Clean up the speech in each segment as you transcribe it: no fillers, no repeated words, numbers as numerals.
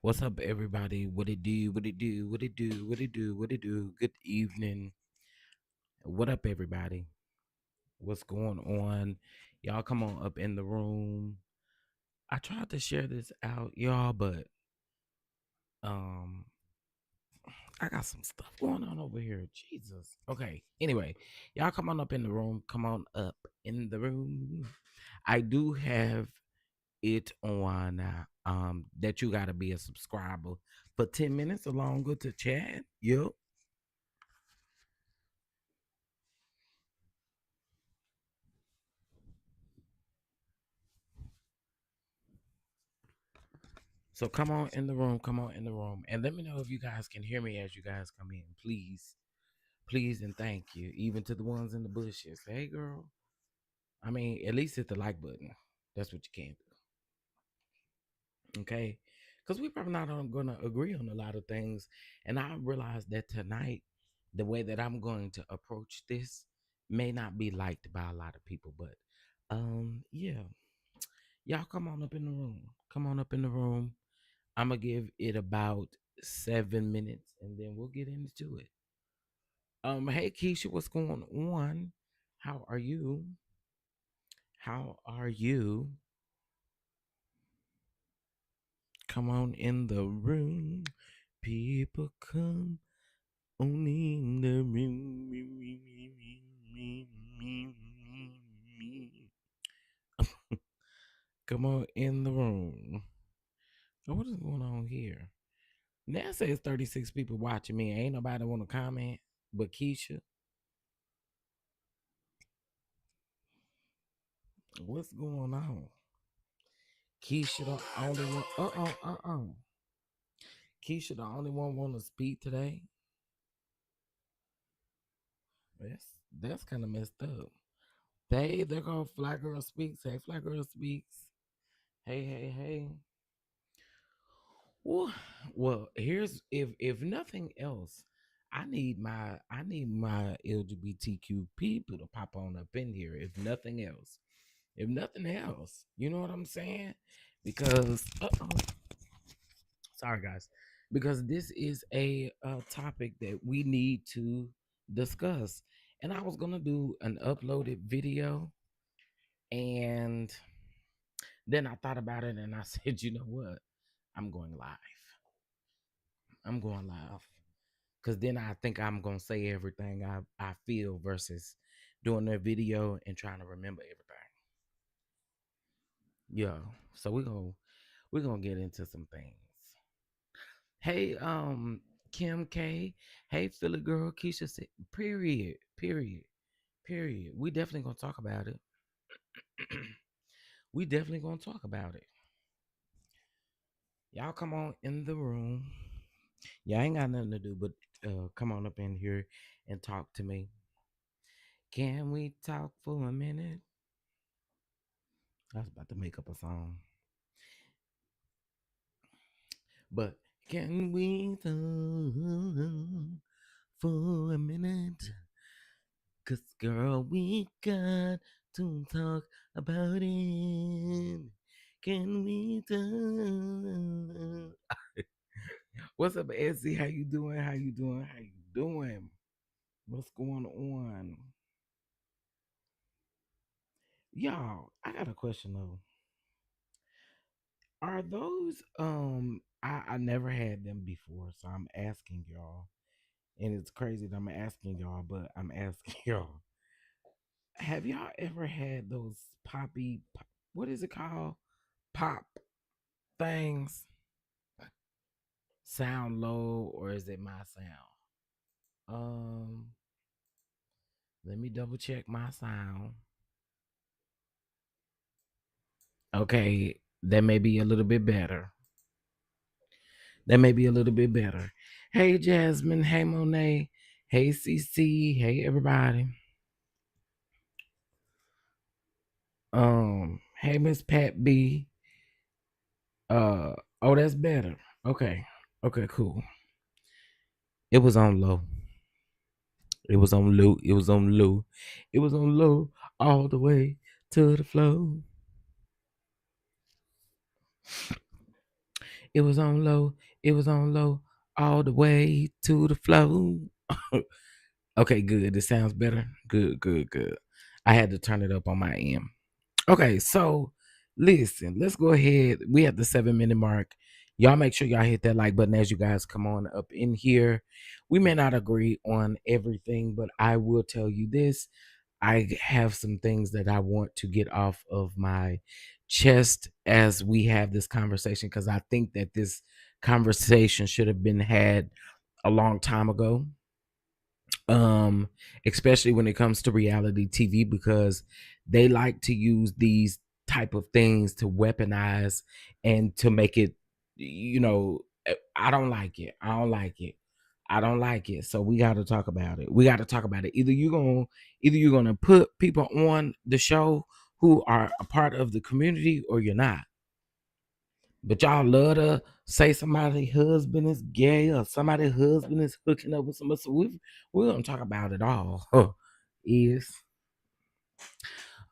What's up, everybody? What it do? What it do? What it do? What it do? What it do? Good evening. What up, everybody? What's going on? Y'all come on up in the room. I tried to share this out, y'all, but um I got some stuff going on over here. Jesus. Okay. Anyway, y'all come on up in the room. Come on up in the room. I do have it on that you gotta be a subscriber for 10 minutes or longer to chat. Yep. So come on in the room, come on in the room, and let me know if you guys can hear me as you guys come in, please, please, and thank you. Even to the ones in the bushes, hey girl. I mean, at least hit the like button. That's what you can do, okay? Because we probably not going to agree on a lot of things, and I realize that tonight, the way that I'm going to approach this may not be liked by a lot of people, but yeah, y'all come on up in the room. Come on up in the room. I'm gonna give it about 7 minutes, and then we'll get into it. Hey Keisha, what's going on? How are you? How are you? Come on in the room. People come on in the room. Come on in the room. Oh, what is going on here? Now it says 36 people watching me. Ain't nobody want to comment but Keisha. What's going on? Keisha the only one. Keisha the only one want to speak today. That's kind of messed up. There go Fly Girl Speaks. Hey, Fly Girl Speaks. Hey, hey, hey. Well, here's if nothing else, I need my LGBTQ people to pop on up in here. If nothing else, you know what I'm saying? Because sorry guys, because this is a topic that we need to discuss, and I was gonna do an uploaded video, and then I thought about it and I said, you know what, I'm going live. I'm going live because then I think I'm gonna say everything I feel versus doing a video and trying to remember everything. Yeah, so we're gonna get into some things. Hey, Kim K. Hey, Philly girl. Keisha said, period, period, period. We definitely gonna talk about it. We definitely gonna talk about it. Y'all come on in the room. Yeah, I ain't got nothing to do but come on up in here and talk to me. Can we talk for a minute? I was about to make up a song. But can we talk for a minute? 'Cause girl, we got to talk about it. Can we talk? What's up, Ezzy? How you doing? How you doing? How you doing? What's going on? Y'all, I got a question though. Are those I never had them before, so I'm asking y'all. And it's crazy that I'm asking y'all, but I'm asking y'all. Have y'all ever had those what is it called? Pop things sound low, or is it my sound? Um, let me double check my sound. Okay, that may be a little bit better. That may be a little bit better. Hey Jasmine, hey Monet, hey CC, hey everybody. Hey Miss Pat B. Oh, that's better. Okay. Okay, cool. It was on low. It was on low. It was on low. It was on low all the way to the flow. It was on low. It was on low all the way to the flow. Okay, good. It sounds better. Good, good, good. I had to turn it up on my end. Okay, so listen, let's go ahead. We at the 7 minute mark. Y'all make sure y'all hit that like button as you guys come on up in here. We may not agree on everything, but I will tell you this. I have some things that I want to get off of my chest as we have this conversation because I think that this conversation should have been had a long time ago. um Especially when it comes to reality TV, because they like to use these type of things to weaponize and to make it, I don't like it. I don't like it. I don't like it. So we got to talk about it. We got to talk about it. Either you're going to put people on the show who are a part of the community, or you're not. But y'all love to say somebody's husband is gay or somebody's husband is hooking up with somebody. So we're gonna talk about it all. Is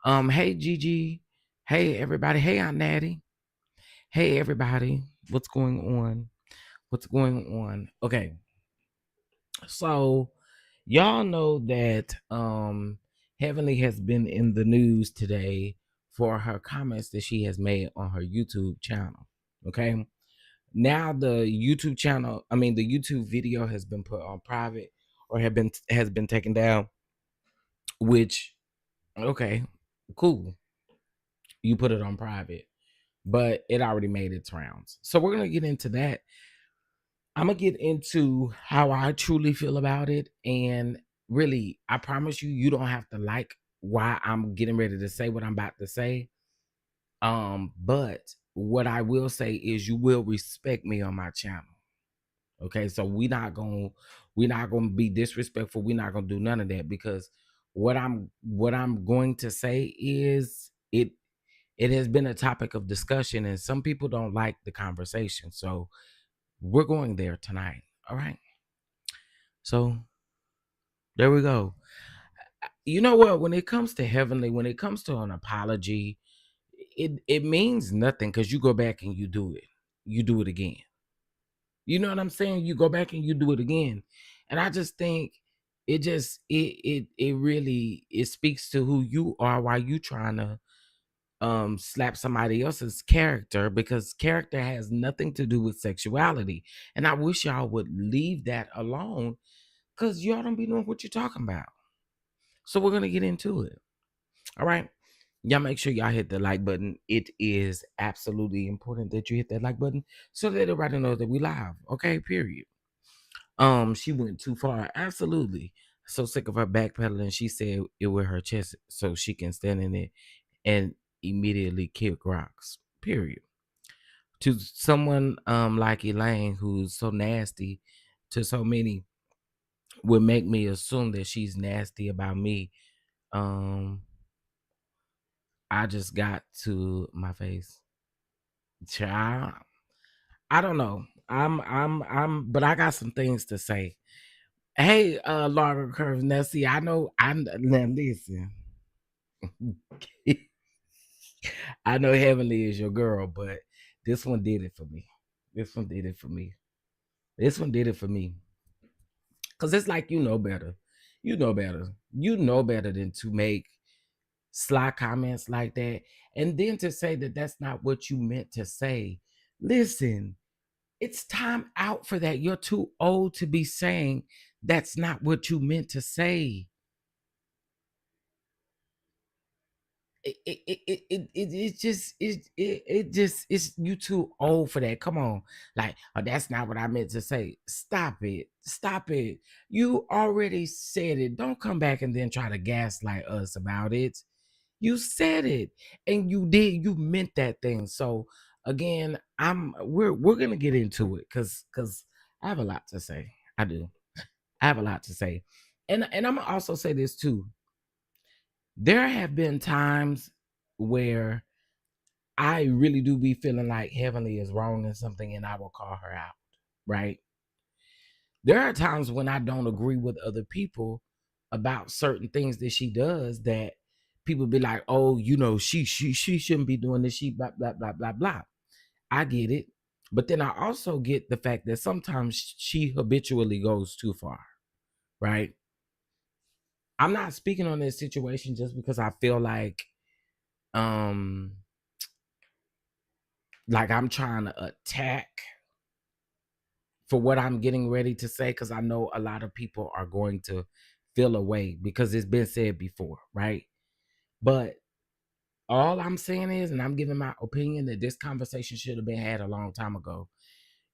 hey Gigi, hey everybody, hey Aunt Natty, hey everybody, what's going on? What's going on? Okay, so y'all know that Heavenly has been in the news today for her comments that she has made on her YouTube channel. Okay. Now the YouTube channel, I mean the YouTube video has been put on private, or has been taken down, which okay, cool. You put it on private, but it already made its rounds. So we're going to get into that. I'm going to get into how I truly feel about it, and really, I promise you, you don't have to like why I'm getting ready to say what I'm about to say. But what I will say is you will respect me on my channel. Okay, so we're not gonna be disrespectful. We're not gonna do none of that, because what I'm going to say is it has been a topic of discussion, and some people don't like the conversation. So we're going there tonight. All right. So there we go. You know what? When it comes to Heavenly, when it comes to an apology, it means nothing, because you go back and you do it. You do it again. You know what I'm saying? You go back and you do it again. And I just think it really it speaks to who you are while you trying to slap somebody else's character, because character has nothing to do with sexuality. And I wish y'all would leave that alone, because y'all don't be knowing what you're talking about. So we're gonna get into it. All right. Y'all make sure y'all hit the like button. It is absolutely important that you hit that like button so that everybody knows that we live. Okay, period. She went too far. Absolutely. So sick of her backpedaling. She said it with her chest so she can stand in it and immediately kick rocks. Period. To someone like Elaine, who's so nasty to so many would make me assume that she's nasty about me. Um, I just got to my face. Child, I don't know. But I got some things to say. Hey, Laura Curves Nessie, I know, now listen. I know Heavenly is your girl, but this one did it for me. This one did it for me. This one did it for me. Cause it's like you know better. You know better. You know better than to make sly comments like that. And then to say that that's not what you meant to say. Listen, it's time out for that. You're too old to be saying that's not what you meant to say. It's you too old for that. Come on, like that's not what I meant to say. Stop it. You already said it. Don't come back and then try to gaslight us about it. You said it, and you meant that thing. So again, we're gonna get into it because I have a lot to say. I do. I have a lot to say, and I'm gonna also say this too. There have been times where I really do be feeling like Heavenly is wrong in something and I will call her out, right? There are times when I don't agree with other people about certain things that she does that people be like, oh, you know, she shouldn't be doing this, she blah blah blah blah blah. I get it. But then I also get the fact that sometimes she habitually goes too far, right? I'm not speaking on this situation just because I feel um like I'm trying to attack for what I'm getting ready to say, because I know a lot of people are going to feel away because it's been said before, right? But all I'm saying is, and I'm giving my opinion, that this conversation should have been had a long time ago.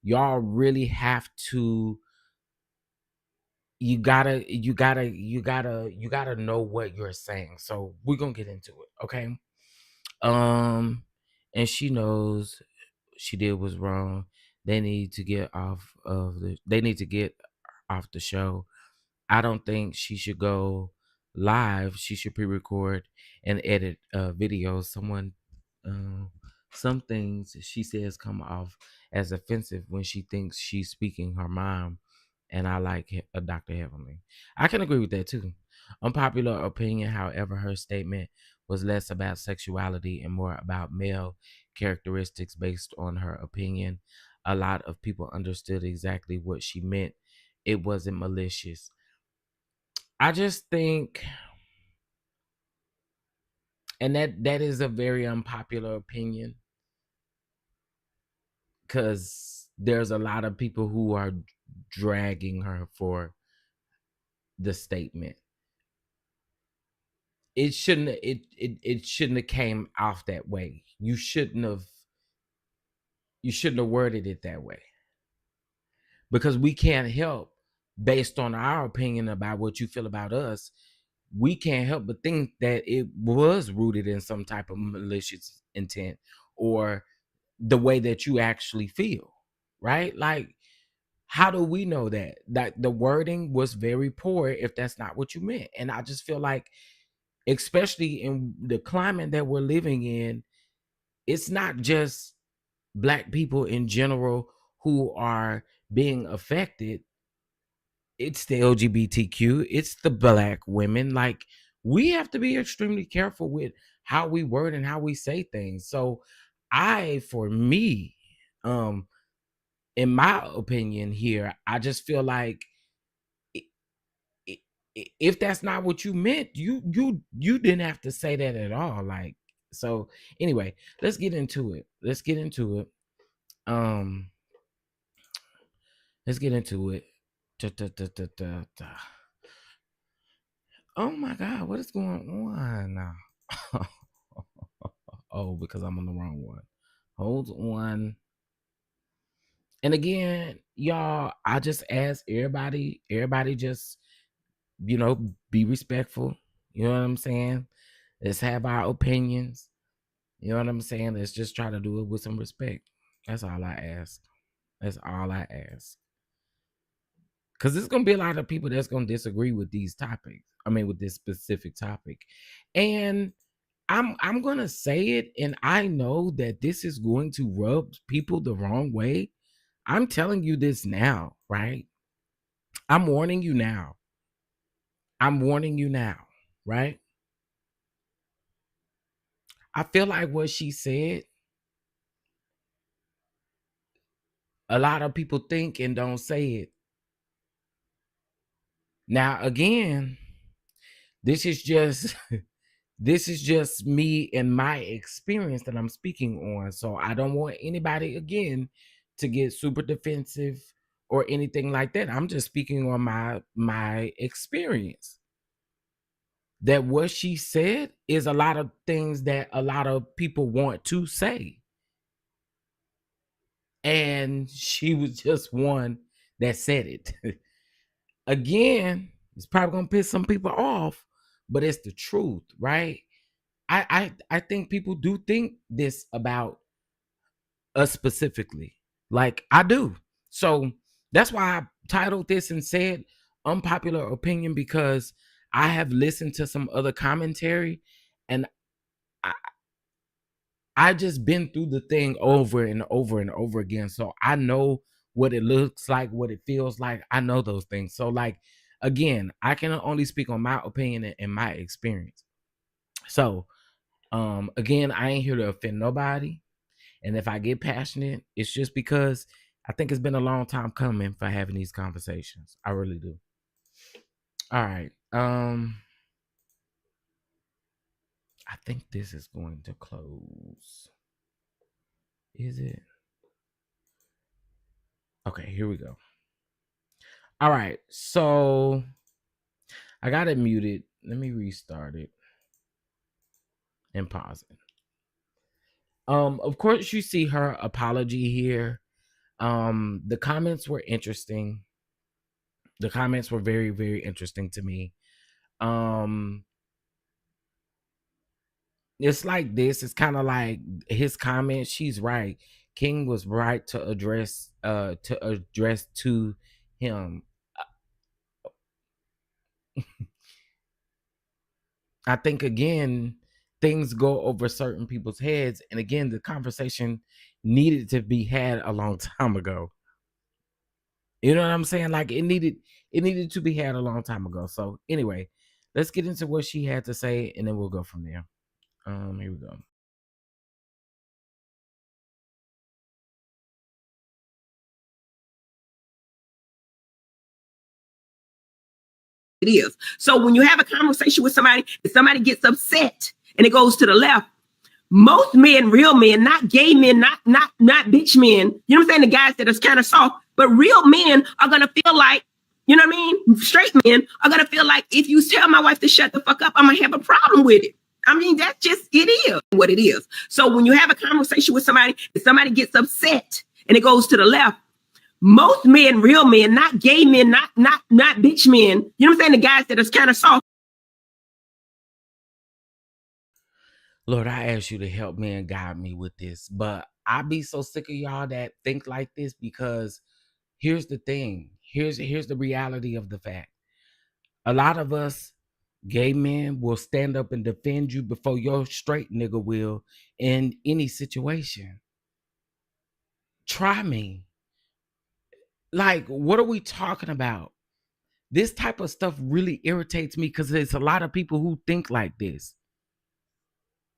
Y'all really have to, you gotta know what you're saying. So we're gonna get into it, okay? Um, and she knows she did was wrong. They need to get off the show. I don't think she should go live. She should pre-record and edit videos. Uh, some things she says come off as offensive when she thinks she's speaking her mind. And I like Dr. Heavenly. I can agree with that too. Unpopular opinion, however, her statement was less about sexuality and more about male characteristics based on her opinion. A lot of people understood exactly what she meant. It wasn't malicious. I just think, and that is a very unpopular opinion, because there's a lot of people who are dragging her for the statement. It shouldn't have came off that way. You shouldn't have worded it that way, because we can't help, based on our opinion about what you feel about us, we can't help but think that it was rooted in some type of malicious intent, or the way that you actually feel, right? Like, how do we know that the wording was very poor if that's not what you meant? And I just feel like, especially in the climate that we're living in, it's not just black people in general who are being affected. It's the LGBTQ, it's the black women. Like, we have to be extremely careful with how we word and how we say things. So for me, um in my opinion here, I just feel like, i- if that's not what you meant, you didn't have to say that at all. Like, so anyway, let's get into it. Um let's get into it. Da, da, da, da, da, da. Oh my god, what is going on now? Oh, because I'm on the wrong one. Hold on. And again, y'all, I just ask everybody just, be respectful. You know what I'm saying? Let's have our opinions. You know what I'm saying? Let's just try to do it with some respect. That's all I ask. That's all I ask. Because there's gonna be a lot of people that's gonna disagree with these topics. I mean, with this specific topic. And I'm gonna say it, and I know that this is going to rub people the wrong way. I'm telling you this now, right? I'm warning you now. I'm warning you now, right? I feel like what she said, a lot of people think and don't say it. Now, again, this is just this is just me and my experience that I'm speaking on. So I don't want anybody again to get super defensive or anything like that. I'm just speaking on my experience. That what she said is a lot of things that a lot of people want to say. And she was just one that said it. Again, it's probably gonna piss some people off, but it's the truth, right? I think people do think this about us specifically. Like I do. So that's why I titled this and said unpopular opinion, because I have listened to some other commentary, and I, I just been through the thing over and over and over again. So I know what it looks like, what it feels like. I know those things. So like again, I can only speak on my opinion and my experience. So again, I ain't here to offend nobody. And if I get passionate, it's just because I think it's been a long time coming for having these conversations. I really do. All right. I think this is going to close. Is it? Okay, here we go. All right. So I got it muted. Let me restart it and pause it. Of course you see her apology here. The comments were interesting. The comments were very, very interesting to me. It's like this. It's kind of like his comment. She's right. King was right to address to him. I think again, things go over certain people's heads, and again, the conversation needed to be had a long time ago. You know what I'm saying? Like it needed to be had a long time ago. So anyway, let's get into what she had to say, and then we'll go from there. Here we go. It is. So when you have a conversation with somebody, if somebody gets upset and it goes to the left, most men, real men, not gay men, not bitch men, you know what I'm saying? The guys that are kind of soft, but real men are gonna feel like, you know what I mean? Straight men are gonna feel like if you tell my wife to shut the fuck up, I'm gonna have a problem with it. I mean, that's just it is what it is. So when you have a conversation with somebody, if somebody gets upset and it goes to the left, most men, real men, not gay men, not bitch men, you know what I'm saying? The guys that are kind of soft. Lord, I ask you to help me and guide me with this, but I be so sick of y'all that think like this, because here's the thing. Here's the reality of the fact. A lot of us gay men will stand up and defend you before your straight nigga will in any situation. Try me. Like, what are we talking about? This type of stuff really irritates me because there's a lot of people who think like this,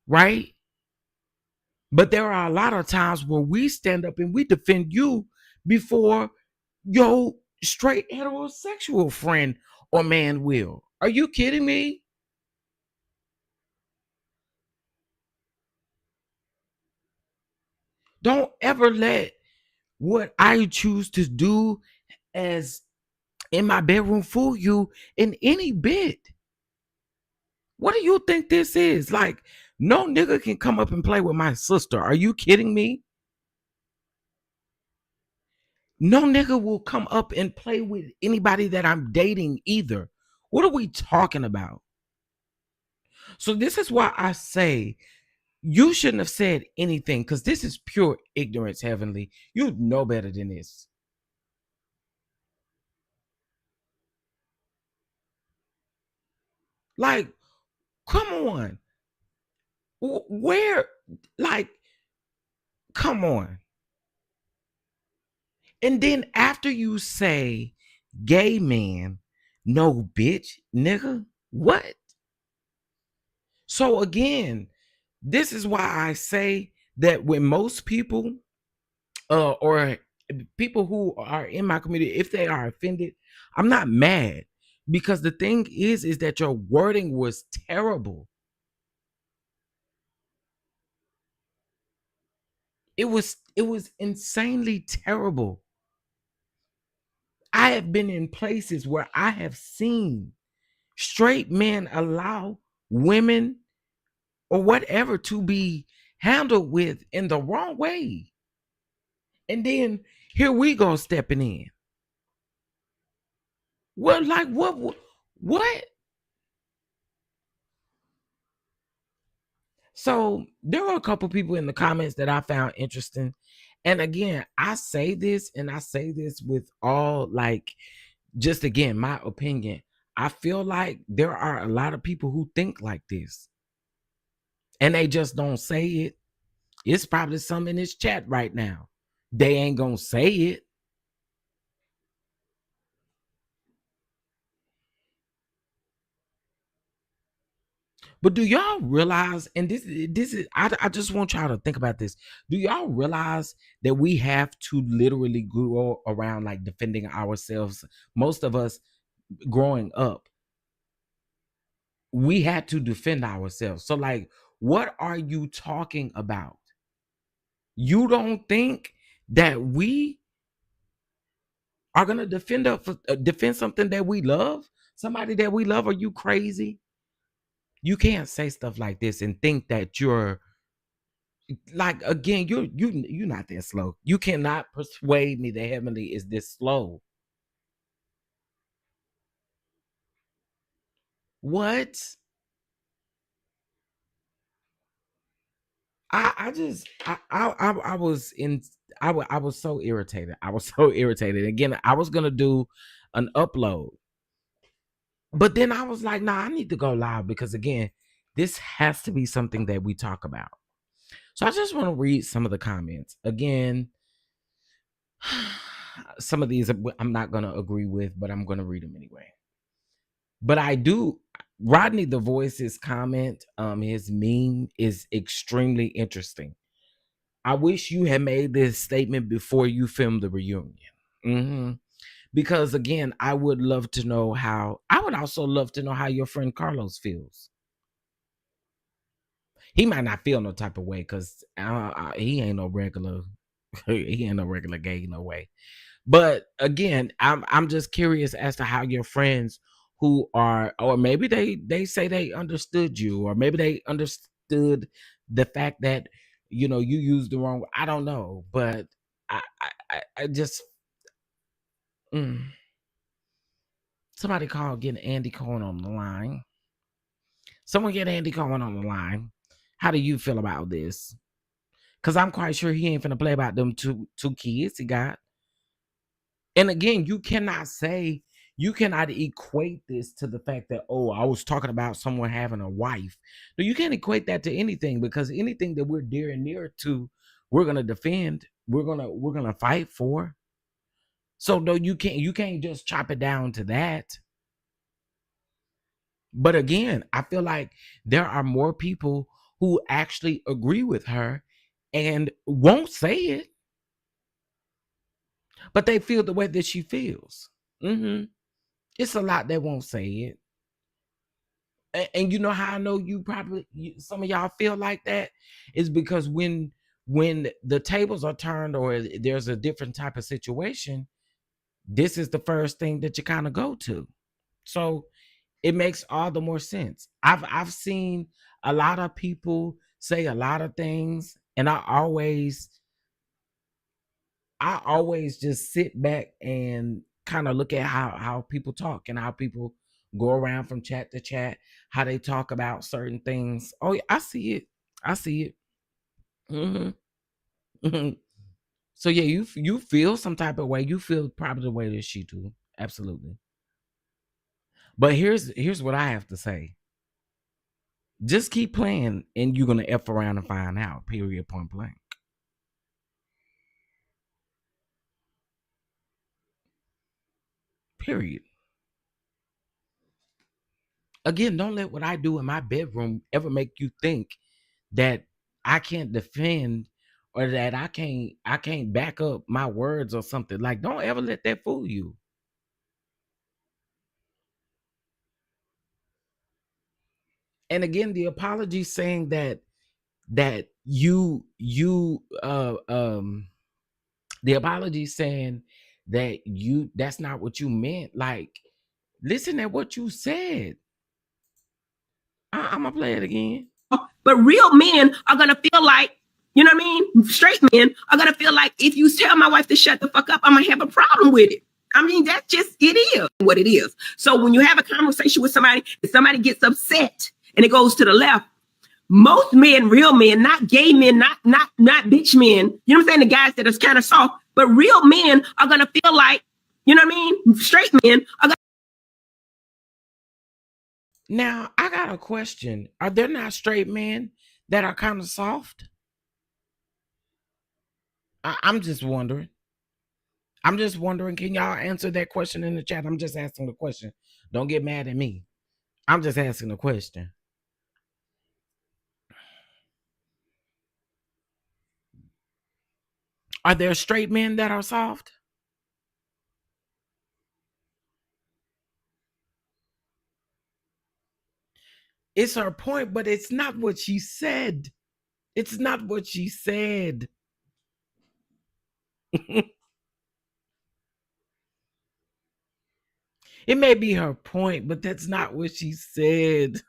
right? But there are a lot of times where we stand up and we defend you before your straight heterosexual friend or man will. Are you kidding me? Don't ever let what I choose to do as in my bedroom fool you in any bit. What do you think this is? Like, no nigga can come up and play with my sister. Are you kidding me? No nigga will come up and play with anybody that I'm dating either. What are we talking about? So this is why I say you shouldn't have said anything, because this is pure ignorance, Heavenly. You know better than this. Like, come on. Where, like, come on. And then after you say gay man, no bitch, nigga, what? So again, this is why I say that when most people or people who are in my community, if they are offended, I'm not mad, because the thing is that your wording was terrible. It was insanely terrible. I have been in places where I have seen straight men allow women or whatever to be handled with in the wrong way. And then here we go stepping in. What, like, what? So there were a couple people in the comments that I found interesting. And again, I say this and I say this with all, like, just again, my opinion. I feel like there are a lot of people who think like this and they just don't say it. It's probably some in this chat right now. They ain't gonna say it. But do y'all realize, and this is I just want y'all to think about this. Do y'all realize that we have to literally go around like defending ourselves? Most of us growing up, we had to defend ourselves. So like, what are you talking about? You don't think that we are gonna defend something that we love, somebody that we love? Are you crazy? You can't say stuff like this and think that you're, like, again, you're not that slow. You cannot persuade me that Heavenly is this slow. What? I just I was in I was so irritated. I was so irritated. Again, I was gonna do an upload, but then I was like, nah, I need to go live because again, this has to be something that we talk about. So I just want to read some of the comments again. Some of these I'm not gonna agree with, but I'm gonna read them anyway. But I do. Rodney the Voice's comment, his meme is extremely interesting. I wish you had made this statement before you filmed the reunion. hmm Because again, I would love to know how. I would also love to know how your friend Carlos feels. He might not feel no type of way because he ain't no regular. He ain't no regular gay, no way. But again, I'm just curious as to how your friends who are, or maybe they say they understood you, or maybe they understood the fact that you used the wrong. I don't know, but I just mm. Somebody call, get Andy Cohen on the line. Someone get Andy Cohen on the line. How do you feel about this? Because I'm quite sure he ain't finna play about them two kids he got. And again, you cannot equate this to the fact that, oh, I was talking about someone having a wife. No, you can't equate that to anything, because anything that we're dear and near to, we're gonna defend. We're gonna fight for. So no, you can't just chop it down to that. But again, I feel like there are more people who actually agree with her and won't say it, but they feel the way that she feels. It's a lot that won't say it. And you know how I know some of y'all feel like that is because when the tables are turned or there's a different type of situation, this is the first thing that you kind of go to. So it makes all the more sense. I've seen a lot of people say a lot of things, and I always just sit back and kind of look at how people talk and how people go around from chat to chat, how they talk about certain things. Oh, yeah, I see it. I see it. hmm So yeah, you feel some type of way. You feel probably the way that she do. Absolutely. But here's what I have to say. Just keep playing, and you're gonna F around and find out. Period. Point blank. Period. Again, don't let what I do in my bedroom ever make you think that I can't defend or that I can't back up my words or something. Like, don't ever let that fool you. And again, the apology saying that the apology saying that's not what you meant. Like, listen at what you said. I'm gonna play it again. But real men are gonna feel like, you know what I mean? Straight men are gonna feel like if you tell my wife to shut the fuck up, I'm gonna have a problem with it. I mean, that's just it is what it is. So when you have a conversation with somebody, if somebody gets upset and it goes to the left, most men, real men, not gay men, not bitch men, you know what I'm saying? The guys that are kind of soft, but real men are gonna feel like, you know what I mean? Straight men are gonna. Now, I got a question. Are there not straight men that are kind of soft? I'm just wondering. I'm just wondering. Can y'all answer that question in the chat? I'm just asking the question. Don't get mad at me. I'm just asking the question. Are there straight men that are soft? It's her point, but it's not what she said. It's not what she said. It may be her point, but that's not what she said.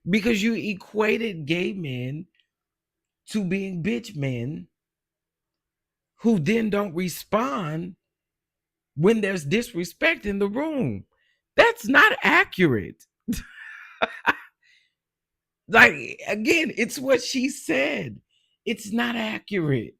Because you equated gay men to being bitch men who then don't respond when there's disrespect in the room. That's not accurate. Like, again, it's what she said. It's not accurate.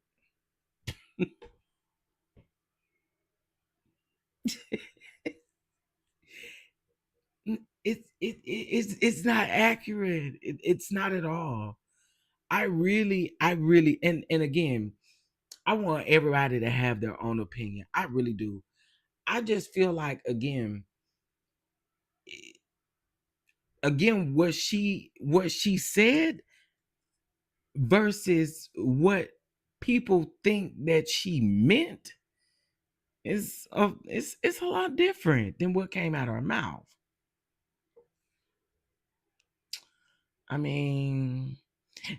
It's not accurate. It's not at all. I really, and again, I want everybody to have their own opinion. I really do. I just feel like again what she said versus what people think that she meant it's a lot different than what came out of her mouth. I mean,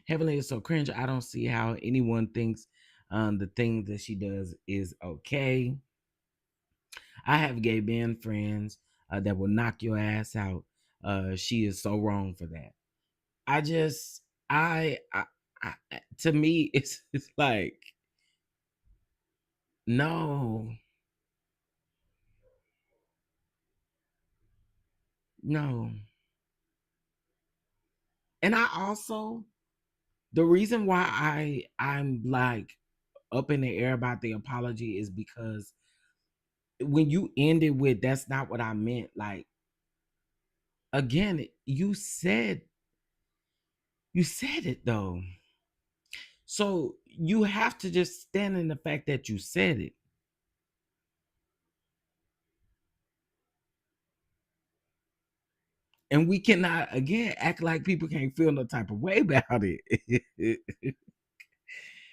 Heavenly is so cringe. I don't see how anyone thinks the thing that she does is okay. I have gay men friends that will knock your ass out. She is so wrong for that. I just, I to me, it's like no, no. And I also, the reason why I'm like up in the air about the apology is because when you ended with "that's not what I meant," like, again, you said it though. So you have to just stand in the fact that you said it. And we cannot again act like people can't feel no type of way about it.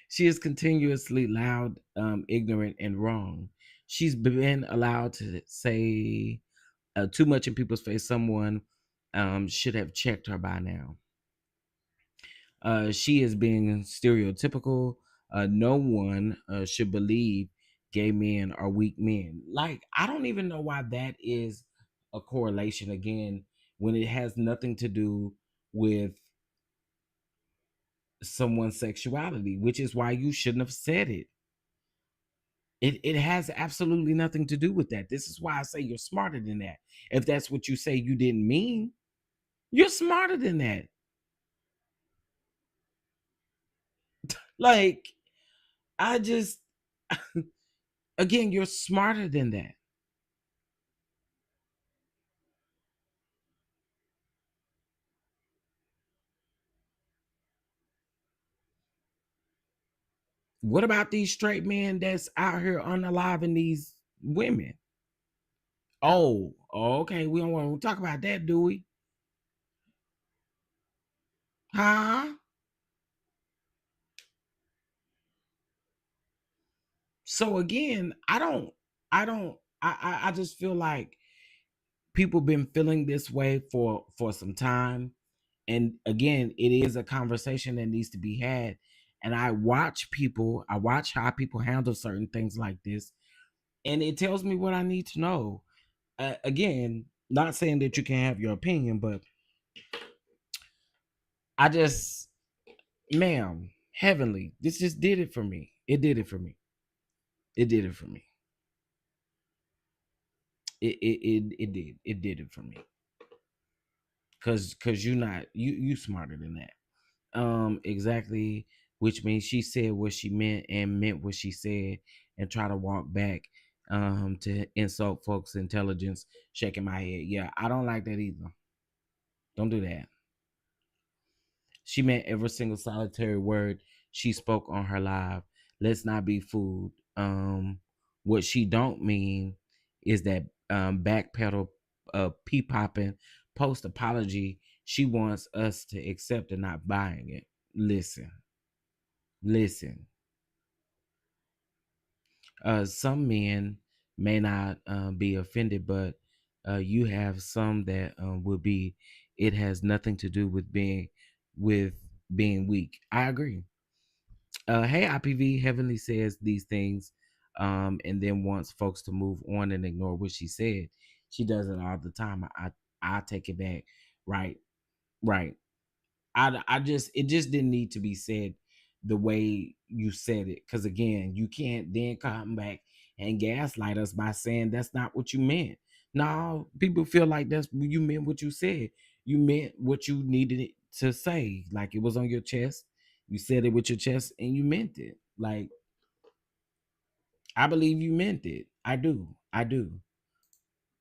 She is continuously loud, ignorant, and wrong. She's been allowed to say too much in people's face. Someone should have checked her by now. She is being stereotypical. No one should believe gay men are weak men. Like, I don't even know why that is a correlation again when it has nothing to do with someone's sexuality, which is why you shouldn't have said it. It has absolutely nothing to do with that. This is why I say you're smarter than that. If that's what you say you didn't mean, you're smarter than that. Like, I just Again, you're smarter than that. What about these straight men that's out here unaliving these women? Okay. We don't want to talk about that, do we? Huh? So again, I just feel like people been feeling this way for some time. And again, it is a conversation that needs to be had. And I watch how people handle certain things like this, and it tells me what I need to know. Again, not saying that you can't have your opinion, but I just, ma'am, heavenly, this just did it for me. It did it for me. It did it for me. It did it for me. Cause you smarter than that. Exactly, which means she said what she meant and meant what she said, and try to walk back to insult folks' intelligence, shaking my head. Yeah, I don't like that either. Don't do that. She meant every single solitary word she spoke on her live. Let's not be fooled. What she don't mean is that backpedal, pee popping, post apology. She wants us to accept and not buying it. Listen, listen. Some men may not be offended, but you have some that will be. It has nothing to do with being weak. I agree. Hey, IPV, Heavenly says these things, and then wants folks to move on and ignore what she said. She does it all the time. I take it back. Right, right. I just, it just didn't need to be said the way you said it. Because again, you can't then come back and gaslight us by saying that's not what you meant. No, people feel like that's you meant what you said. You meant what you needed it to say. Like it was on your chest. You said it with your chest and you meant it. Like I believe you meant it. I do. I do.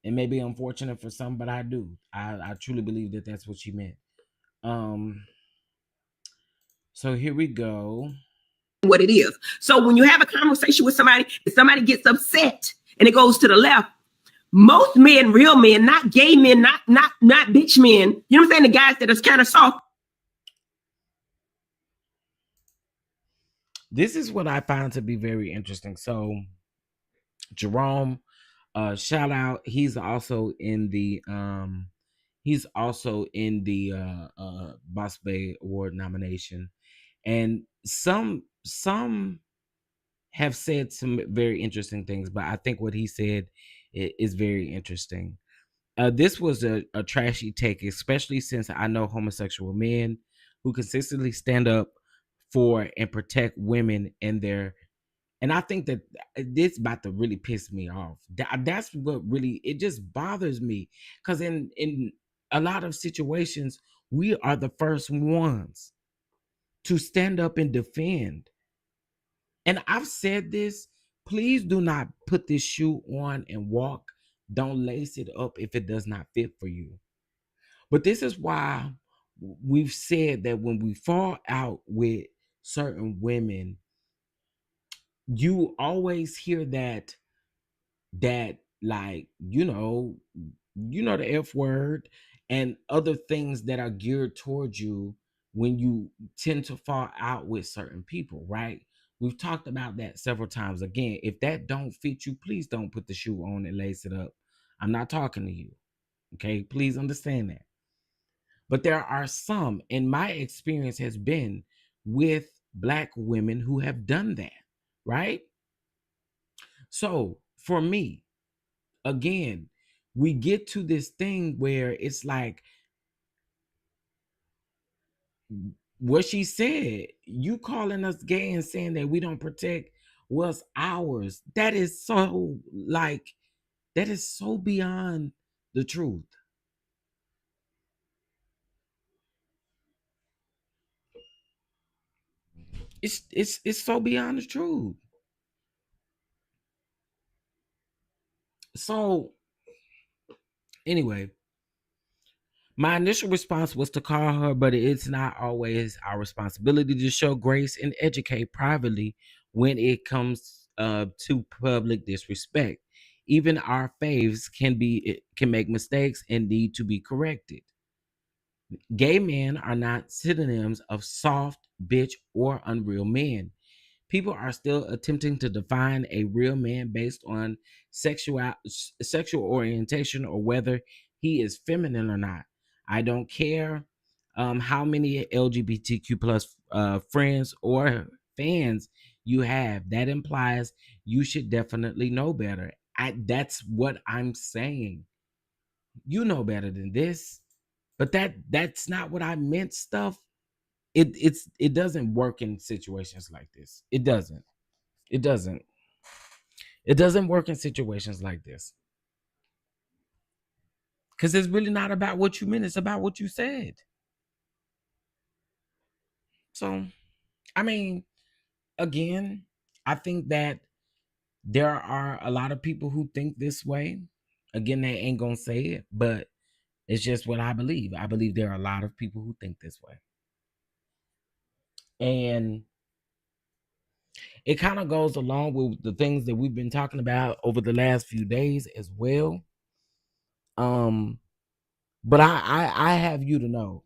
It may be unfortunate for some, but I do. I truly believe that that's what she meant. Um. So here we go. What it is. So when you have a conversation with somebody, if somebody gets upset and it goes to the left, most men, real men, not gay men, not bitch men, you know what I'm saying? The guys that are kind of soft. This is what I found to be very interesting. So Jerome, shout out. He's also in the Boss Bay Award nomination. And some have said some very interesting things, but I think what he said is very interesting. This was a trashy take, especially since I know homosexual men who consistently stand up for and protect women and their. And I think that this about to really piss me off. That's what really, it just bothers me, because in a lot of situations we are the first ones to stand up and defend. And I've said this, please do not put this shoe on and walk. Don't lace it up if it does not fit for you. But this is why we've said that when we fall out with certain women, you always hear that like, the F word and other things that are geared towards you when you tend to fall out with certain people, right? We've talked about that several times. Again, if that don't fit you, please don't put the shoe on and lace it up. I'm not talking to you. Okay, please understand that. But there are some, and my experience has been with black women who have done that, right? So for me, again, we get to this thing where it's like what she said, you calling us gay and saying that we don't protect what's ours. That is so beyond the truth. It's so beyond the truth. So anyway, my initial response was to call her, but it's not always our responsibility to show grace and educate privately when it comes to public disrespect. Even our faves can make mistakes and need to be corrected. Gay men are not synonyms of soft, bitch, or unreal men. People are still attempting to define a real man based on sexual orientation or whether he is feminine or not. I don't care how many LGBTQ plus friends or fans you have. That implies you should definitely know better. That's what I'm saying. You know better than this. But that's not what I meant. Stuff. It doesn't work in situations like this. It doesn't. It doesn't. It doesn't work in situations like this. Because it's really not about what you meant, it's about what you said. So, I mean, again, I think that there are a lot of people who think this way. Again, they ain't gonna say it, but it's just what I believe. I believe there are a lot of people who think this way. And it kind of goes along with the things that we've been talking about over the last few days as well. Um, but I have you to know,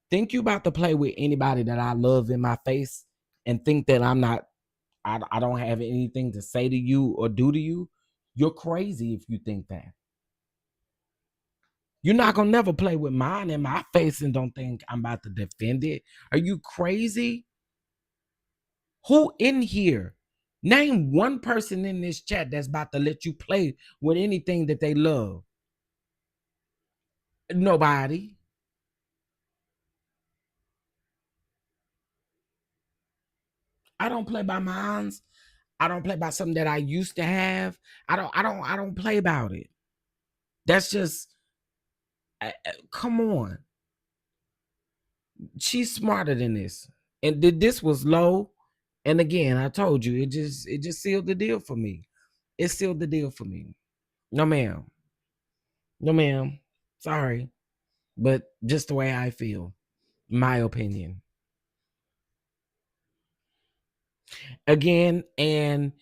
think you about to play with anybody that I love in my face and think that I don't have anything to say to you or do to you, you're crazy if you think that. You're not gonna never play with mine in my face and don't think I'm about to defend it. Are you crazy? Who in here? Name one person in this chat that's about to let you play with anything that they love. Nobody. I don't play by mines. I don't play by something that I used to have. I don't play about it. That's just come on. She's smarter than this. And this was low. And again, I told you, it just sealed the deal for me. It sealed the deal for me. No, ma'am. No, ma'am. Sorry. But just the way I feel. My opinion. Again, and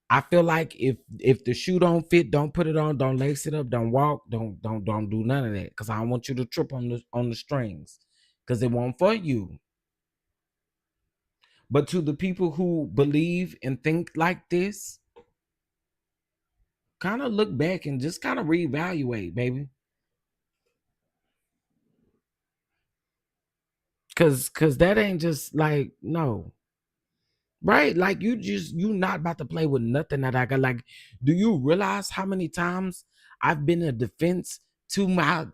I feel like if the shoe don't fit, don't put it on, don't lace it up, don't walk, don't do none of that. Because I don't want you to trip on the strings. Because it won't for you. But to the people who believe and think like this, kind of look back and just kind of reevaluate, baby. Cause that ain't just like no. Right? Like you not about to play with nothing that I got. Like, do you realize how many times I've been a defense to my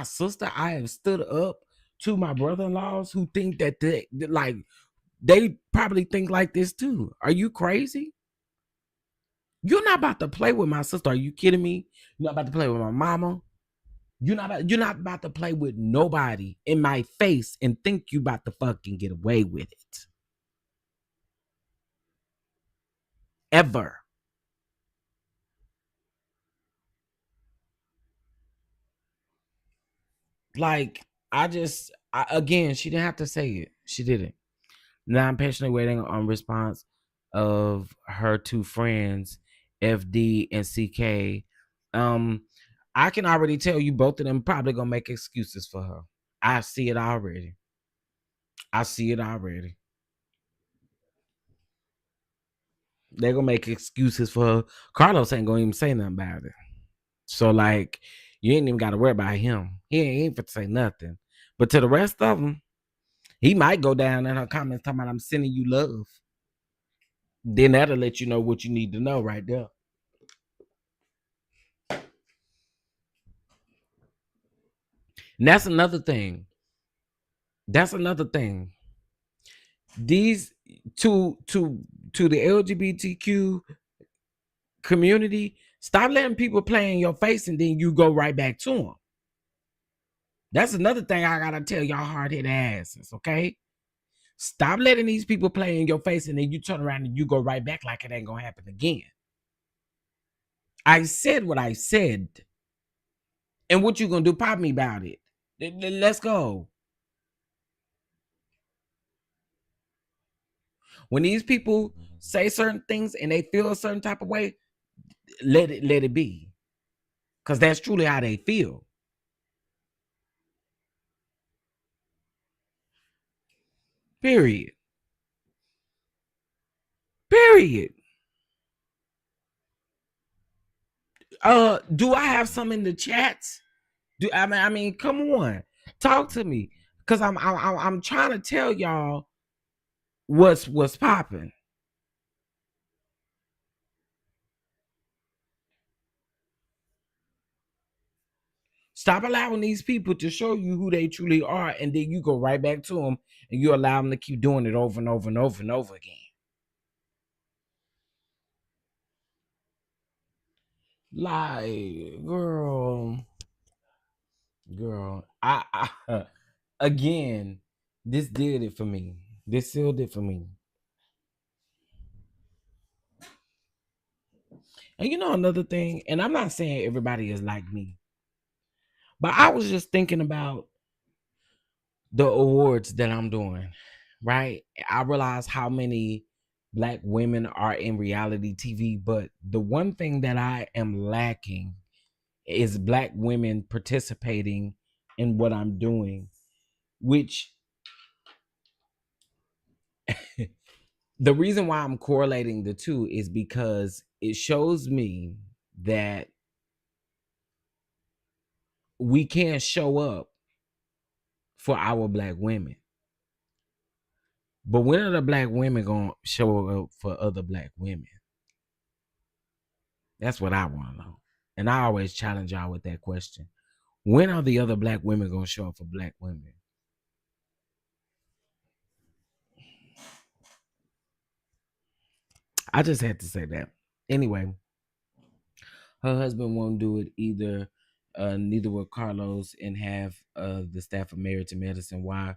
sister? I have stood up to my brother-in-laws who think that like they probably think like this too. Are you crazy? You're not about to play with my sister. Are you kidding me? You're not about to play with my mama. You're not about to play with nobody in my face and think you about to fucking get away with it. Ever. Like, again, she didn't have to say it. She didn't. Now I'm patiently waiting on response of her two friends, FD and CK. Um, I can already tell you both of them probably gonna make excuses for her. I see it already. I see it already. They're gonna make excuses for her. Carlos ain't gonna even say nothing about it. So like, you ain't even gotta worry about him. He ain't for to say nothing. But to the rest of them, he might go down in her comments talking about I'm sending you love. Then that'll let you know what you need to know right there. And that's another thing. That's another thing. These to the LGBTQ community, stop letting people play in your face and then you go right back to them. That's another thing I gotta tell y'all hard-headed asses, okay? Stop letting these people play in your face and then you turn around and you go right back like it ain't gonna happen again. I said what I said. And what you gonna do? Pop me about it. Let's go. When these people say certain things and they feel a certain type of way, let it be. Cause that's truly how they feel. Period. Period. Do I have some in the chats? I mean, come on, talk to me, cause I'm trying to tell y'all what's popping. Stop allowing these people to show you who they truly are, and then you go right back to them, and you allow them to keep doing it over and over and over and over again. Like, girl, I again, this did it for me. This sealed it for me. And you know another thing, and I'm not saying everybody is like me, but I was just thinking about the awards that I'm doing, right? I realize how many black women are in reality TV, but the one thing that I am lacking is black women participating in what I'm doing, which the reason why I'm correlating the two is because it shows me that we can't show up for our black women. But when are the black women gonna show up for other black women? That's what I want to know. And I always challenge y'all with that question. When are the other black women gonna show up for black women? I just had to say that. Anyway, her husband won't do it either. Neither will Carlos and half of the staff of Married to Medicine. Why?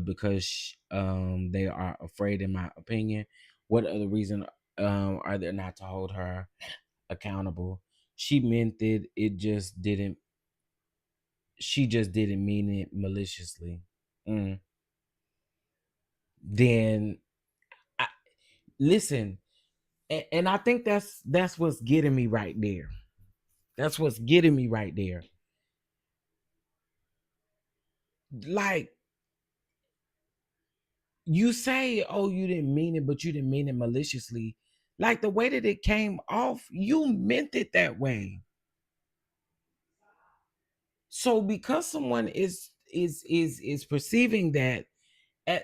Because they are afraid, in my opinion. What other reason are there not to hold her accountable? She meant it. It just didn't. She just didn't mean it maliciously. Mm. Then, I, listen, and I think that's what's getting me right there. That's what's getting me right there. Like, you say, oh, you didn't mean it, but you didn't mean it maliciously. Like the way that it came off, you meant it that way. So because someone is perceiving that,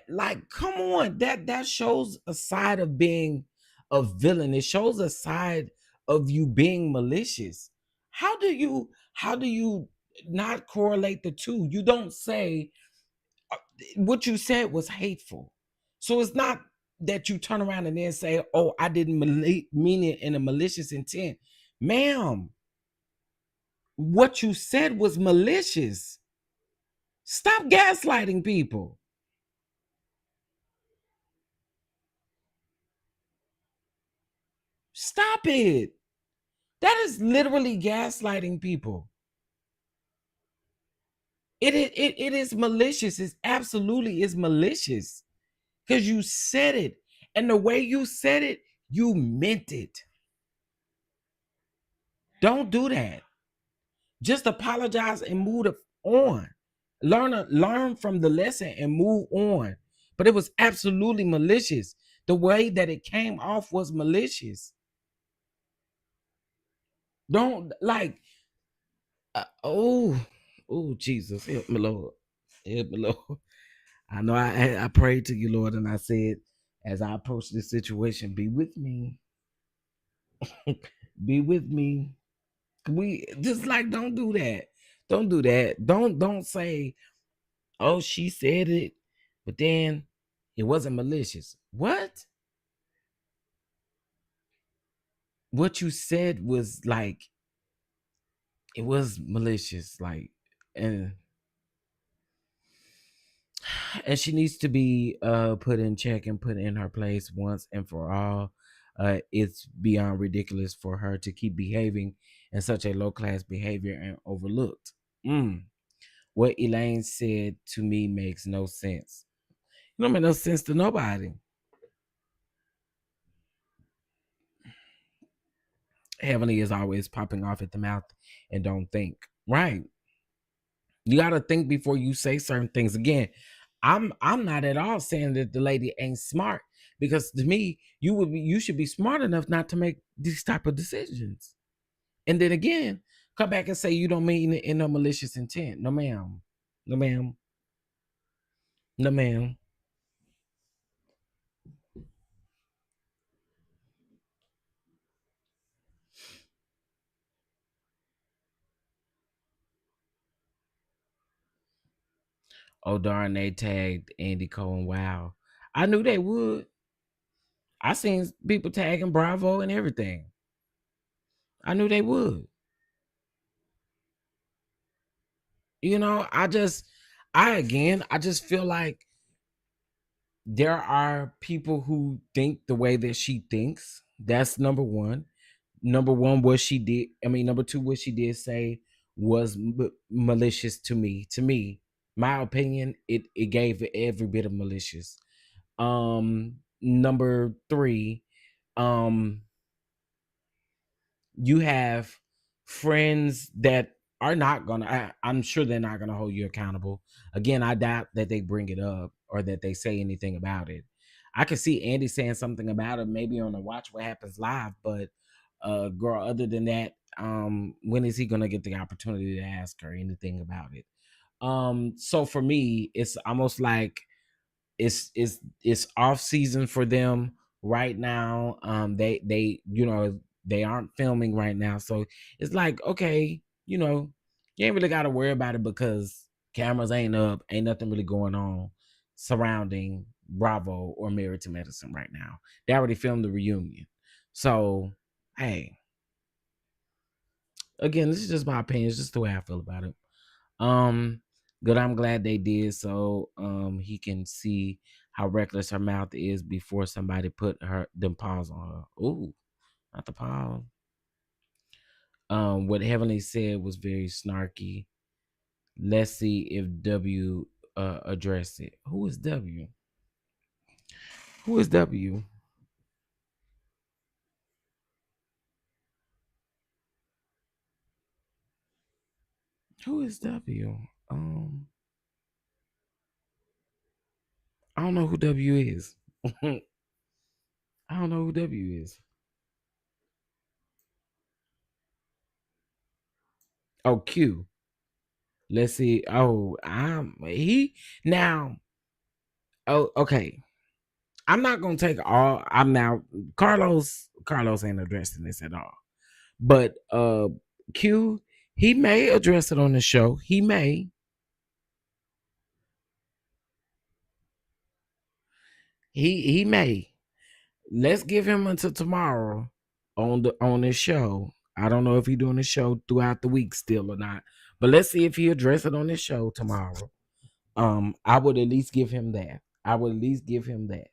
like, come on, that shows a side of being a villain. It shows a side of you being malicious. How do you not correlate the two? You don't say what you said was hateful. So it's not that you turn around and then say, "Oh, I didn't mean it in a malicious intent." Ma'am, what you said was malicious. Stop gaslighting people. Stop it. That is literally gaslighting people. It is malicious. It absolutely is malicious because you said it, and the way you said it, you meant it. Don't do that. Just apologize and move on. Learn from the lesson and move on. But it was absolutely malicious. The way that it came off was malicious. Don't like oh Jesus, help me, Lord. Help me, Lord. I know I prayed to you, Lord, and I said, as I approach this situation, be with me. Be with me. We just like don't do that. Don't do that. Don't say, oh, she said it, but then it wasn't malicious. What you said was like it was malicious, like, and and she needs to be put in check and put in her place once and for all. It's beyond ridiculous for her to keep behaving in such a low class behavior and overlooked. Mm. What Elaine said to me makes no sense. It don't make no sense to nobody. Heavenly is always popping off at the mouth and don't think. Right. You got to think before you say certain things. Again, I'm not at all saying that the lady ain't smart, because to me, you should be smart enough not to make these type of decisions. And then again, come back and say you don't mean it in no malicious intent. No ma'am. No ma'am. No ma'am. Oh darn, they tagged Andy Cohen. Wow. I knew they would. I seen people tagging Bravo and everything. I knew they would. I just feel like there are people who think the way that she thinks. That's number one. Number one, what she did. I mean, number two, what she did say was malicious to me. To me, my opinion, it gave every bit of malicious. Number three, um, you have friends that are not gonna. I'm sure they're not gonna hold you accountable. Again, I doubt that they bring it up or that they say anything about it. I could see Andy saying something about it, maybe on the Watch What Happens Live, but girl, other than that, when is he gonna get the opportunity to ask her anything about it? So for me, it's almost like it's off season for them right now. They aren't filming right now, so it's like, okay, you ain't really got to worry about it because cameras ain't up, ain't nothing really going on surrounding Bravo or Married to Medicine right now. They already filmed the reunion, so hey, again, this is just my opinion. It's just the way I feel about it. Um, Good. I'm glad they did, so he can see how reckless her mouth is before somebody put them paws on her. Ooh, not the paw. What Heavenly said was very snarky. Let's see if W address it. Who is W? Who is W? Who is W? I don't know who W is. I don't know who W is. Oh, Q. Let's see. Oh, he now. Oh, okay. I'm not gonna take all. I'm now Carlos. Carlos ain't addressing this at all. But Q, he may address it on the show. He may. He may. Let's give him until tomorrow on this show. I don't know if he's doing the show throughout the week still or not. But let's see if he address it on this show tomorrow. I would at least give him that. I would at least give him that.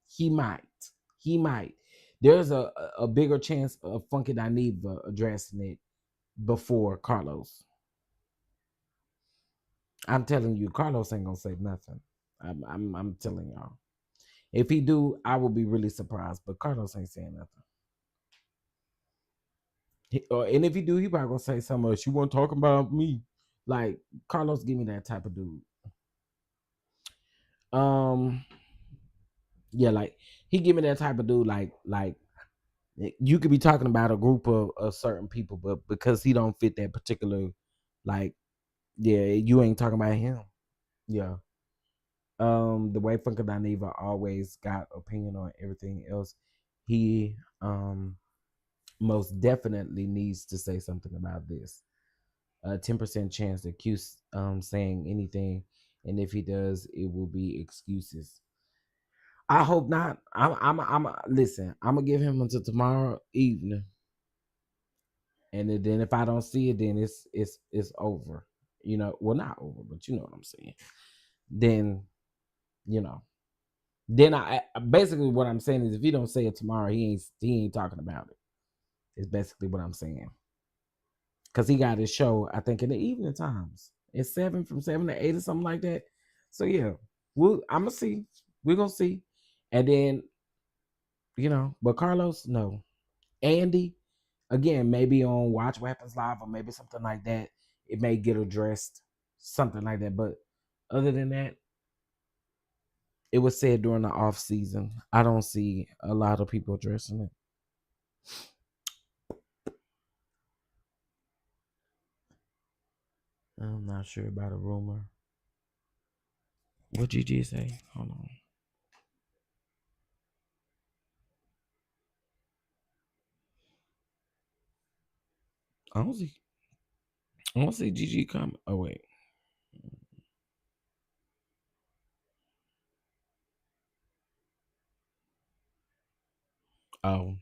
He might. He might. There's a bigger chance of Funky Dineva addressing it before Carlos. I'm telling you, Carlos ain't gonna say nothing. I'm telling y'all. If he do, I will be really surprised. But Carlos ain't saying nothing. And if he do, he probably gonna say something else. You want to talk about me? Like Carlos, give me that type of dude. Um, yeah, like he give me that type of dude. Like you could be talking about a group of certain people, but because he don't fit that particular, like, yeah, you ain't talking about him. Yeah. The way Funka Dineva always got opinion on everything else, he most definitely needs to say something about this. 10% chance that Q's saying anything, and if he does, it will be excuses. I hope not. I'm listen. I'm gonna give him until tomorrow evening, and then if I don't see it, then it's over. Well, not over, but you know what I'm saying. Then, you know, Then basically what I'm saying is if he don't say it tomorrow, he ain't talking about it. Is basically what I'm saying. Cause he got his show, I think, in the evening times. It's 7 from 7 to 8 or something like that. So yeah, I'm gonna see. We're gonna see. And then, but Carlos, no. Andy, again, maybe on Watch Weapons Live or maybe something like that. It may get addressed, something like that. But other than that, it was said during the off season. I don't see a lot of people addressing it. I'm not sure about a rumor. What Gigi say? Hold on. I don't see. I don't see Gigi come. Oh wait. Oh.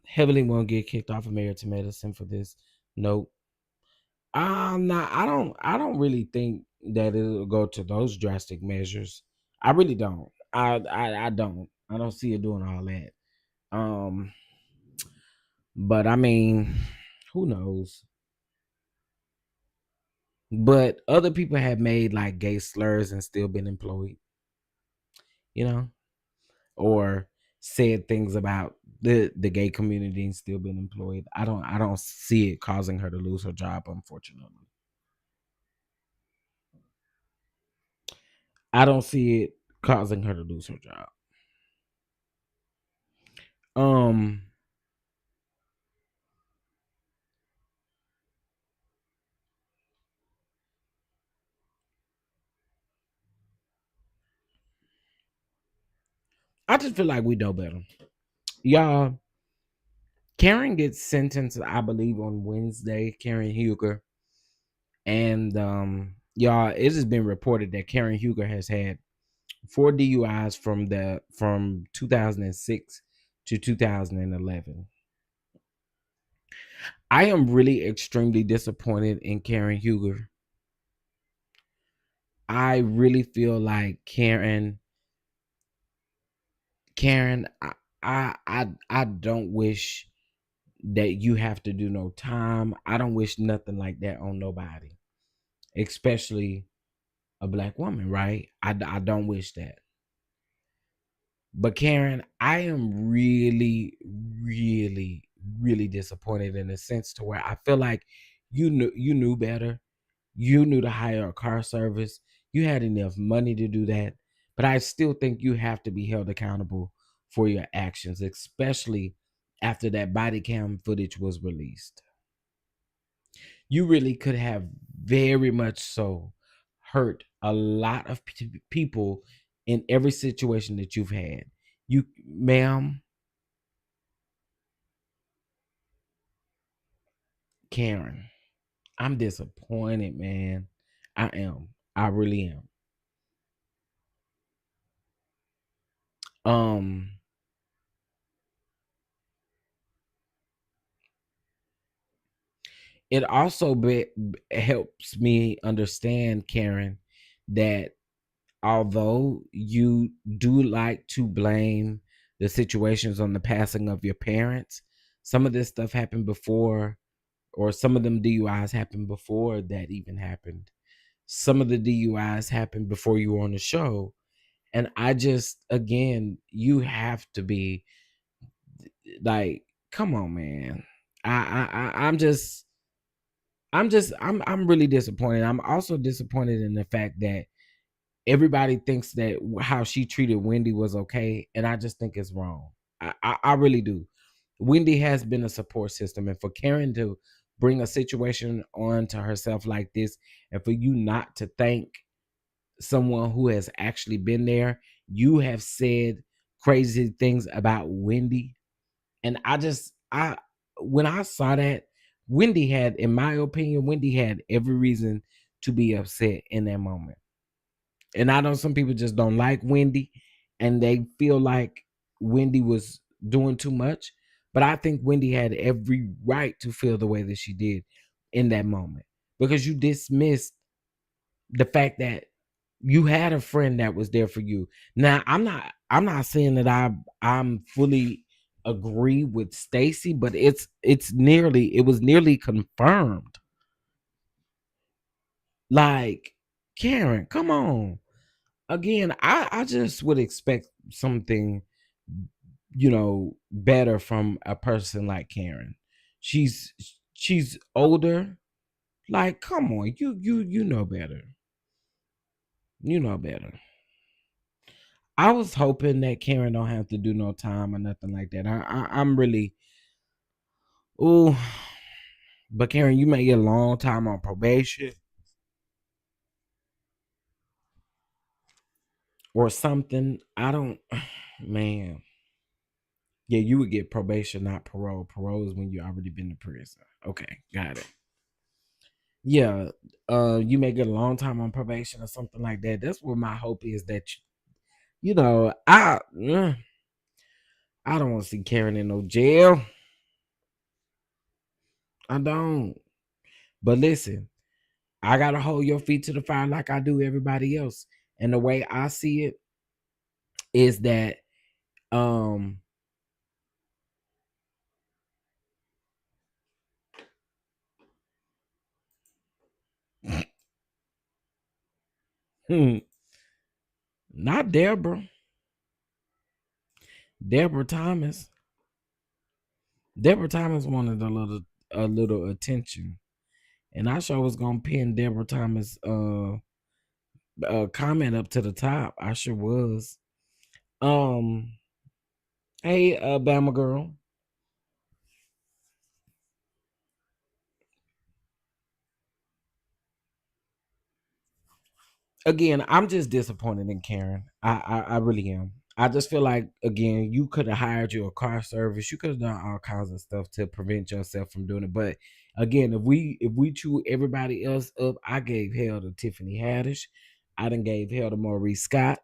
Heavily won't get kicked off of Married to Medicine for this. Nope. I'm not. I don't really think that it'll go to those drastic measures. I really don't. I don't. I don't see it doing all that. Um, but I mean, who knows? But other people have made like gay slurs and still been employed, you know, or said things about the gay community and still been employed. I don't see it causing her to lose her job, unfortunately. I don't see it causing her to lose her job. Um, I just feel like we know better. Y'all, Karen gets sentenced, I believe, on Wednesday, Karen Huger. And y'all, it has been reported that Karen Huger has had 4 DUIs from 2006 to 2011. I am really extremely disappointed in Karen Huger. I really feel like Karen, I don't wish that you have to do no time. I don't wish nothing like that on nobody, especially a black woman, right? I don't wish that. But Karen, I am really, really, really disappointed in a sense to where I feel like you knew better. You knew to hire a car service. You had enough money to do that. But I still think you have to be held accountable for your actions, especially after that body cam footage was released. You really could have very much so hurt a lot of people in every situation that you've had. You, ma'am, Karen, I'm disappointed, man. I am. I really am. Um, it also helps me understand, Karen, that although you do like to blame the situations on the passing of your parents, some of this stuff happened before, or some of them DUIs happened before that even happened. Some of the DUIs happened before you were on the show. And I just, again, you have to be like, come on, man. I'm really disappointed. I'm also disappointed in the fact that everybody thinks that how she treated Wendy was okay, and I just think it's wrong. I really do. Wendy has been a support system, and for Karen to bring a situation onto herself like this, and for you not to thank someone who has actually been there, you have said crazy things about Wendy, and I when I saw that, Wendy had, in my opinion, Wendy had every reason to be upset in that moment. And I know some people just don't like Wendy and they feel like Wendy was doing too much. But I think Wendy had every right to feel the way that she did in that moment because you dismissed the fact that you had a friend that was there for you. Now, I'm not saying that I'm fully agree with Stacy, but it was nearly confirmed. Like, Karen, come on. Again, I just would expect something, better from a person like Karen. She's she's older. Like, come on, you know better. You know better. I was hoping that Karen don't have to do no time or nothing like that. I'm really, ooh, but Karen, you may get a long time on probation or something. I don't, man. Yeah, you would get probation, not parole. Parole is when you already been to prison. Okay, got it. Yeah, you may get a long time on probation or something like that. That's what my hope is that I don't want to see Karen in no jail. I don't. But listen, I gotta hold your feet to the fire like I do everybody else. And the way I see it is that um not Deborah. Deborah Thomas. Deborah Thomas wanted a little attention. And I sure was gonna pin Deborah Thomas comment up to the top. I sure was. Um hey Bama girl. Again, I'm just disappointed in Karen. I really am. I just feel like again, you could have hired you a car service. You could have done all kinds of stuff to prevent yourself from doing it. But again, if we chew everybody else up, I gave hell to Tiffany Haddish. I done gave hell to Maurice Scott.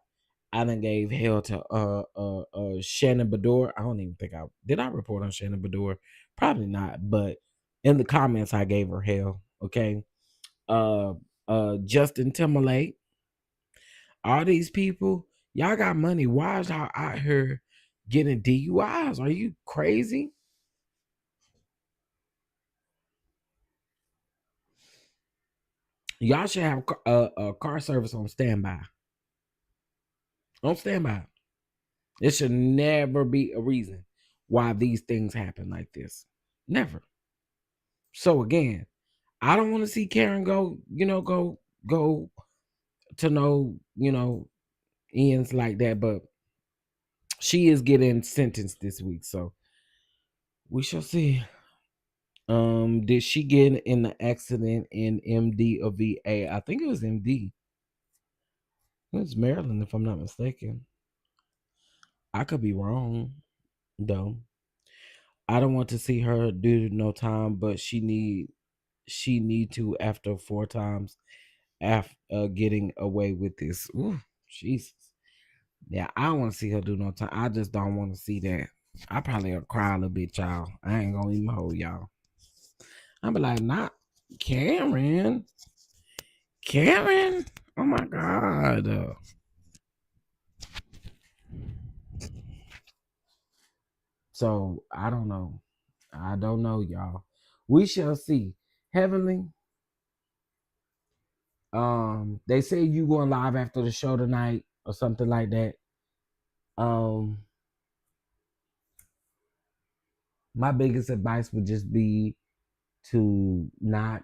I done gave hell to Shannon Bador. I don't even think I report on Shannon Bador. Probably not, but in the comments I gave her hell. Okay. Uh Justin Timberlake, all these people, y'all got money. Why is y'all out here getting DUIs? Are you crazy? Y'all should have a car service on standby. On standby. It should never be a reason why these things happen like this. Never. So again, I don't want to see Karen go to no, ends like that, but she is getting sentenced this week, so we shall see. Did she get in the accident in MD or VA? I think it was MD. It was Maryland, if I'm not mistaken. I could be wrong, though. I don't want to see her do no time, but she need to after 4 times after getting away with this. Ooh, Jesus. Yeah, I don't want to see her do no time. I just don't want to see that. I probably will cry a little bit, y'all. I ain't gonna even hold y'all. I'll be like, not Karen. Karen? Oh my God. So I don't know. I don't know, y'all. We shall see. Heavenly, they say you going live after the show tonight or something like that. Um, my biggest advice would just be to not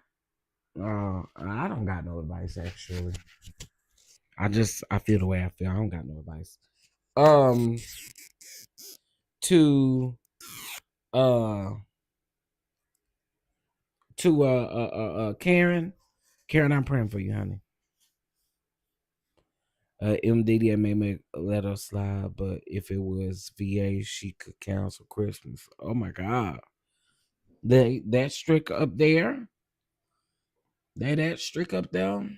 I don't got no advice actually. I feel the way I feel. I don't got no advice. Um to uh Karen. Karen, I'm praying for you, honey. MDD may let her slide, but if it was VA, she could cancel Christmas. Oh my God. That strict up there. That strict up there.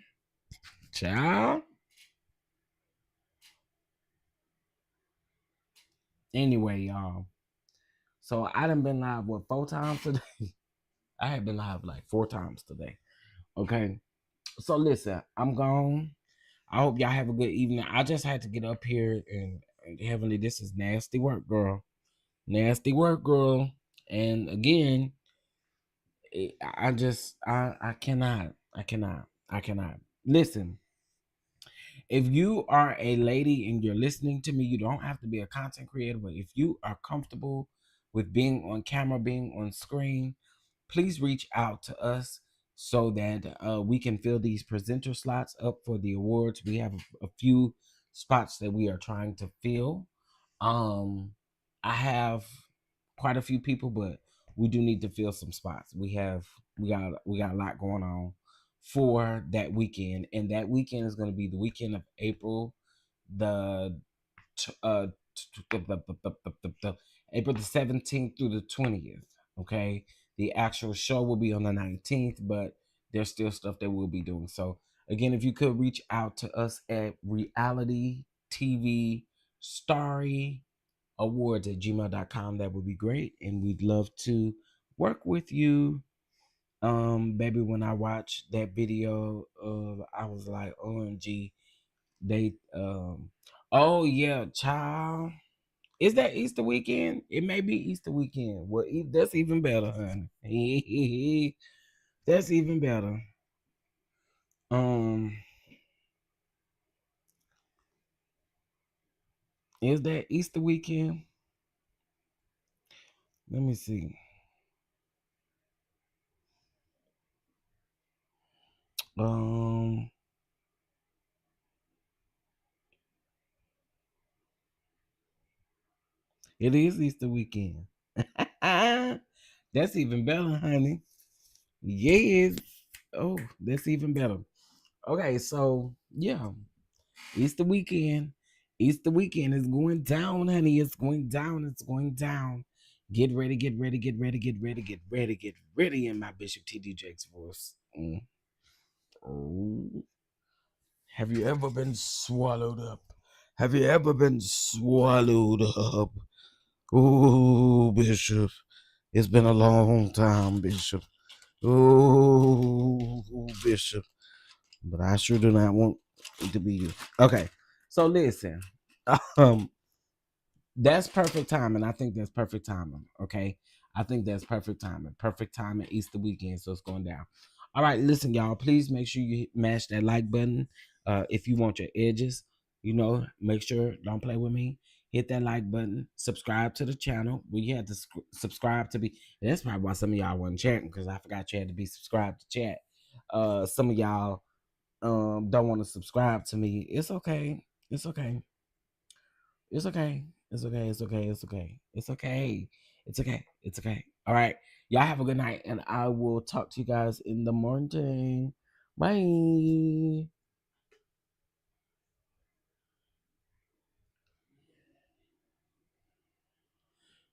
Child. Anyway, y'all. So I done been live 4 times today? I have been live like 4 times today. Okay. So listen, I'm gone. I hope y'all have a good evening. I just had to get up here and Heavenly, this is nasty work, girl. Nasty work, girl. And again, I just I cannot. I cannot. I cannot. Listen, if you are a lady and you're listening to me, you don't have to be a content creator, but if you are comfortable with being on camera, being on screen, please reach out to us so that we can fill these presenter slots up for the awards. We have a few spots that we are trying to fill. Um, I have quite a few people, but we do need to fill some spots. We got a lot going on for that weekend, and that weekend is going to be the weekend of April the April the 17th through the 20th. Okay, the actual show will be on the 19th, but there's still stuff that we'll be doing. So again, if you could reach out to us at reality TV starry awards at gmail.com, that would be great, and we'd love to work with you. Baby, when I watched that video, I was like, OMG, they oh yeah, child. Is that Easter weekend? It may be Easter weekend. Well, that's even better, honey. That's even better. Um, is that Easter weekend? Let me see. Um, it is Easter weekend. That's even better, honey. Yes. Oh, that's even better. Okay, so yeah, Easter weekend. Easter weekend is going down, honey. It's going down. It's going down. Get ready, get ready, get ready, get ready, get ready, get ready in my Bishop T.D. Jakes voice. Oh. Have you ever been swallowed up? Have you ever been swallowed up? Oh, Bishop. It's been a long time, Bishop. Oh, Bishop. But I sure do not want it to be you. Okay. So listen. Um, that's perfect timing. I think that's perfect timing. Okay. I think that's perfect timing. Perfect timing Easter weekend. So it's going down. All right. Listen, y'all. Please make sure you mash that like button. If you want your edges, make sure don't play with me. Hit that like button. Subscribe to the channel. We had to subscribe to be. That's probably why some of y'all wasn't chatting because I forgot you had to be subscribed to chat. Some of y'all don't want to subscribe to me. It's okay. It's okay. It's okay. It's okay. It's okay. It's okay. It's okay. It's okay. It's okay. All right. Y'all have a good night, and I will talk to you guys in the morning. Bye.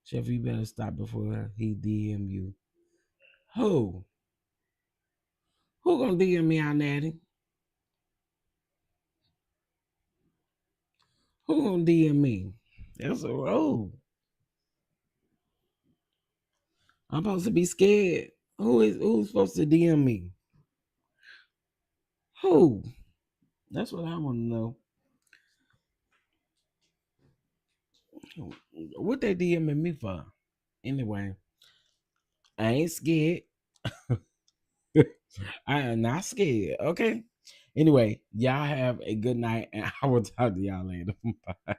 Chef, you better stop before he DM you. Who? Who gonna DM me on Natty? Who gonna DM me? That's a road. I'm supposed to be scared. Who's supposed to DM me? Who? That's what I want to know. What they DMing me for? Anyway, I ain't scared. I am not scared. Okay. Anyway, y'all have a good night, and I will talk to y'all later. Bye.